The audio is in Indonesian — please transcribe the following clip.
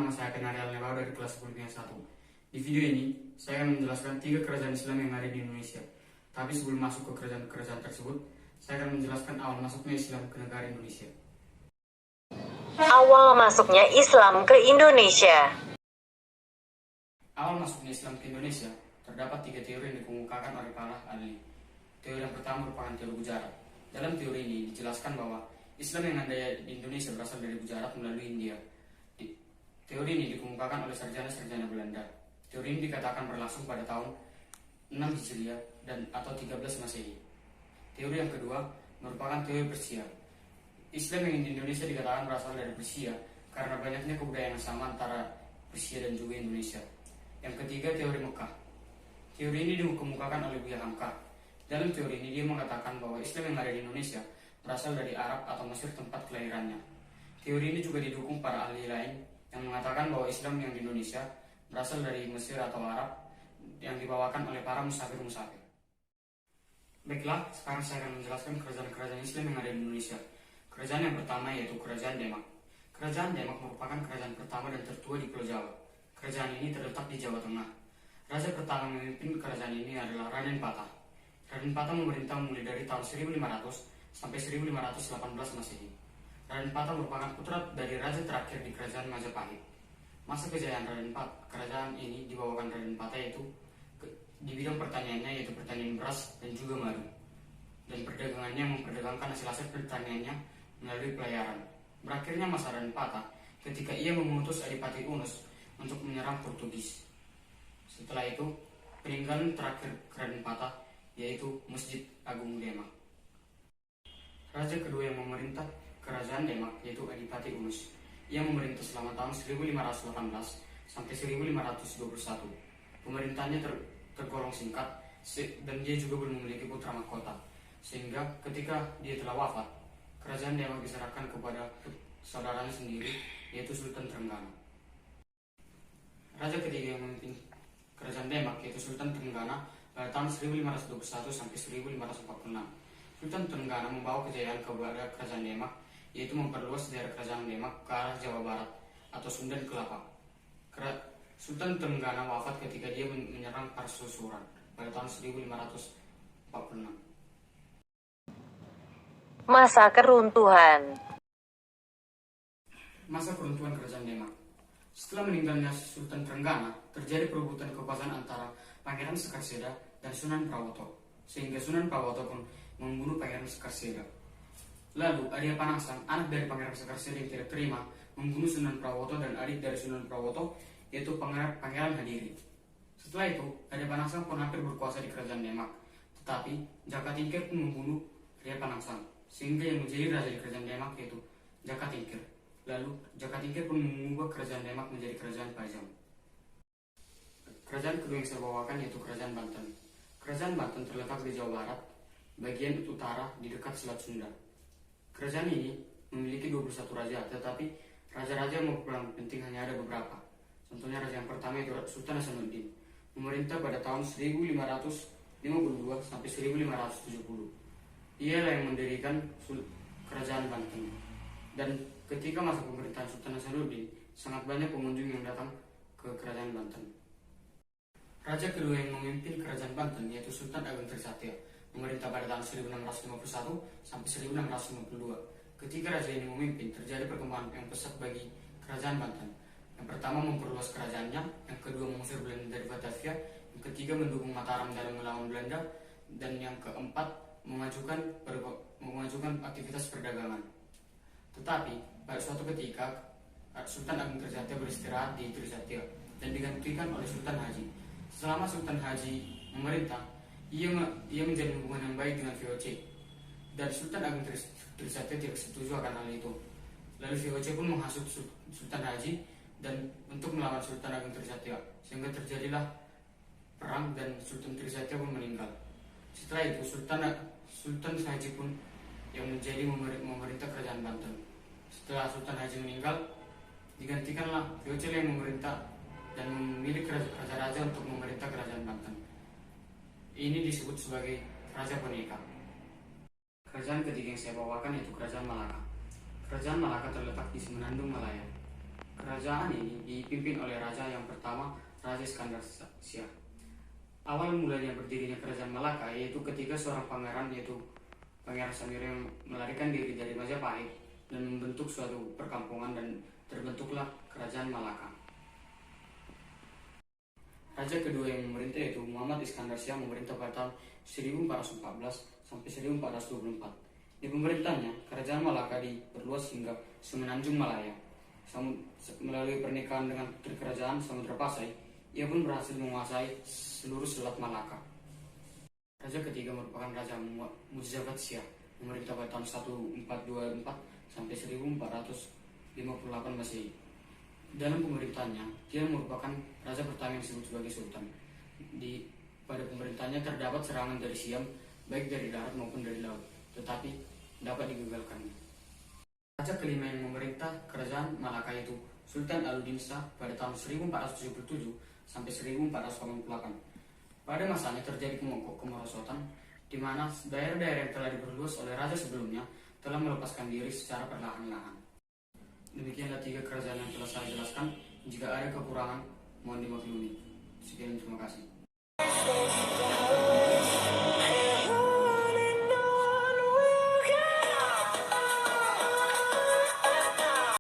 nama saya Kenarial Lewau dari kelas 10 1. Di video ini, saya akan menjelaskan 3 kerajaan Islam yang ada di Indonesia. Tapi sebelum masuk ke kerajaan-kerajaan tersebut, saya akan menjelaskan awal masuknya Islam ke negara Indonesia. Awal masuknya Islam ke Indonesia. Awal masuknya Islam ke Indonesia, terdapat 3 teori yang dikemukakan oleh para ahli. Teori yang pertama merupakan teori Gujarat. Dalam teori ini dijelaskan bahwa Islam yang ada di Indonesia berasal dari Gujarat melalui India. Teori ini dikemukakan oleh sarjana-sarjana Belanda. Teori ini dikatakan berlangsung pada tahun 6 Hijriah dan atau 13 Masehi. Teori yang kedua merupakan teori Persia. Islam yang di Indonesia dikatakan berasal dari Persia karena banyaknya kebudayaan yang sama antara Persia dan juga Indonesia. Yang ketiga, teori Mekah. Teori ini dikemukakan oleh Buya Hamka. Dalam teori ini dia mengatakan bahwa Islam yang ada di Indonesia berasal dari Arab atau Mesir tempat kelahirannya. Teori ini juga didukung para ahli lain yang mengatakan bahwa Islam yang di Indonesia berasal dari Mesir atau Arab yang dibawakan oleh para musafir-musafir. Baiklah, sekarang saya akan menjelaskan kerajaan-kerajaan Islam yang ada di Indonesia. Kerajaan yang pertama yaitu Kerajaan Demak. Kerajaan Demak merupakan kerajaan pertama dan tertua di Pulau Jawa. Kerajaan ini terletak di Jawa Tengah. Raja pertama memimpin kerajaan ini adalah Raden Patah. Raden Patah memerintah mulai dari tahun 1500 sampai 1518 Masehi. Raden Patah merupakan putra dari raja terakhir di Kerajaan Majapahit. Masa kejayaan Raden Patah, kerajaan ini dibawakan Raden Patah yaitu di bidang pertaniannya yaitu pertanian beras dan juga madu. Dan perdagangannya memperdagangkan hasil-hasil pertaniannya melalui pelayaran. Berakhirnya masa Raden Patah ketika ia mengutus Adipati Unus untuk menyerang Portugis. Setelah itu, peninggalan terakhir Raden Patah yaitu Masjid Agung Demak. Raja kedua yang memerintah Kerajaan Demak yaitu Adipati Unus. Ia memerintah selama tahun 1518 sampai 1521. Pemerintahannya tergolong singkat dan dia juga belum memiliki putra mahkota. Sehingga ketika dia telah wafat, Kerajaan Demak diserahkan kepada saudaranya sendiri yaitu Sultan Trenggana. Raja ketiga yang memimpin Kerajaan Demak yaitu Sultan Trenggana pada tahun 1521 sampai 1546. Sultan Trenggana membawa kejayaan kepada Kerajaan Demak yaitu memperluas daerah Kerajaan Demak ke arah Jawa Barat atau Sunda Kelapa. Sultan Trenggana wafat ketika dia menyerang Parsusuran pada tahun 1546. Masa keruntuhan. Masa keruntuhan Kerajaan Demak. Setelah meninggalnya Sultan Trenggana, terjadi perebutan kekuasaan antara Pangeran Sekarseda dan Sunan Prawoto, sehingga Sunan Prawoto pun membunuh Pangeran Sekarseda. Lalu Arya Panangsang, anak dari Pangeran Sekarseda yang tidak terima, membunuh Sunan Prawoto dan adik dari Sunan Prawoto, yaitu Pangeran Hadiri. Setelah itu, Arya Panangsang pun hampir berkuasa di Kerajaan Demak, tetapi Jaka Tingkir pun membunuh Arya Panangsang, sehingga yang menjadi raja di Kerajaan Demak yaitu Jaka Tingkir. Lalu Jaka Tingkir pun mengubah Kerajaan Demak menjadi Kerajaan Pajang. Kerajaan kedua yang saya bawakan yaitu Kerajaan Banten. Kerajaan Banten terletak di Jawa Barat, bagian utara di dekat Selat Sunda. Kerajaan ini memiliki 21 raja, tetapi raja-raja yang berperan penting hanya ada beberapa. Contohnya raja yang pertama yaitu Sultan Hasanuddin, memerintah pada tahun 1552 sampai 1570. Dialah yang mendirikan Kerajaan Banten. Dan ketika masa pemerintahan Sultan Hasanuddin, sangat banyak pengunjung yang datang ke Kerajaan Banten. Raja kedua yang memimpin Kerajaan Banten yaitu Sultan Agung Trisatya, memerintah pada tahun 1651 sampai 1652. Ketika raja ini memimpin, terjadi perkembangan yang pesat bagi Kerajaan Banten. Yang pertama memperluas kerajaannya, yang kedua mengusir Belanda dari Batavia, yang ketiga mendukung Mataram dalam melawan Belanda, dan yang keempat mengajukan aktivitas perdagangan. Tetapi pada suatu ketika Sultan Agung Trisatya beristirahat di Trisatya dan digantikan oleh Sultan Haji. Selama Sultan Haji memerintah, ia menjalin hubungan yang baik dengan VOC, dan Sultan Agung Trisatya tidak setuju akan hal itu. Lalu VOC pun menghasut Sultan Haji dan untuk melawan Sultan Agung Trisatya, sehingga terjadilah perang dan Sultan Trisatya pun meninggal. Setelah itu Sultan Haji pun yang menjadi memerintah Kerajaan Banten. Setelah Sultan Haji meninggal, digantikanlah VOC yang memerintah dan memilih raja-raja untuk memerintah Kerajaan Banten. Ini disebut sebagai Raja Penikah. Kerajaan ketiga yang saya bawakan yaitu Kerajaan Malaka. Kerajaan Malaka terletak di Semenanjung Malaya. Kerajaan ini dipimpin oleh raja yang pertama, Raja Iskandar Shah. Awal mulanya berdirinya kerajaan Malaka yaitu ketika seorang pangeran, yaitu Pangeran Samir, yang melarikan diri dari Majapahit dan membentuk suatu perkampungan, dan terbentuklah kerajaan Malaka. Raja kedua yang memerintah yaitu Muhammad Iskandar Shah, memerintah pada tahun 1414 sampai 1424. Di pemerintahnya, kerajaan Malaka diperluas hingga semenanjung Malaya. Melalui pernikahan dengan Putri Kerajaan Samudra Pasai, ia pun berhasil menguasai seluruh selat Malaka. Raja ketiga merupakan Raja Muzafar Shah, memerintah pada tahun 1424 sampai 1458 Masehi. Dalam pemerintahannya, dia merupakan raja pertama yang disebut sebagai Sultan. Pada pemerintahannya terdapat serangan dari Siam, baik dari darat maupun dari laut, tetapi dapat digagalkannya. Raja kelima yang memerintah kerajaan Malaka yaitu Sultan Alauddin Shah pada tahun 1477 sampai 1488. Pada masanya terjadi kemerosotan, di mana daerah-daerah yang telah diperluas oleh raja sebelumnya telah melepaskan diri secara perlahan-lahan. Demikianlah 3 kerajaan yang telah saya jelaskan. Jika ada kekurangan, mohon dimaklumi. Sekian, terima kasih.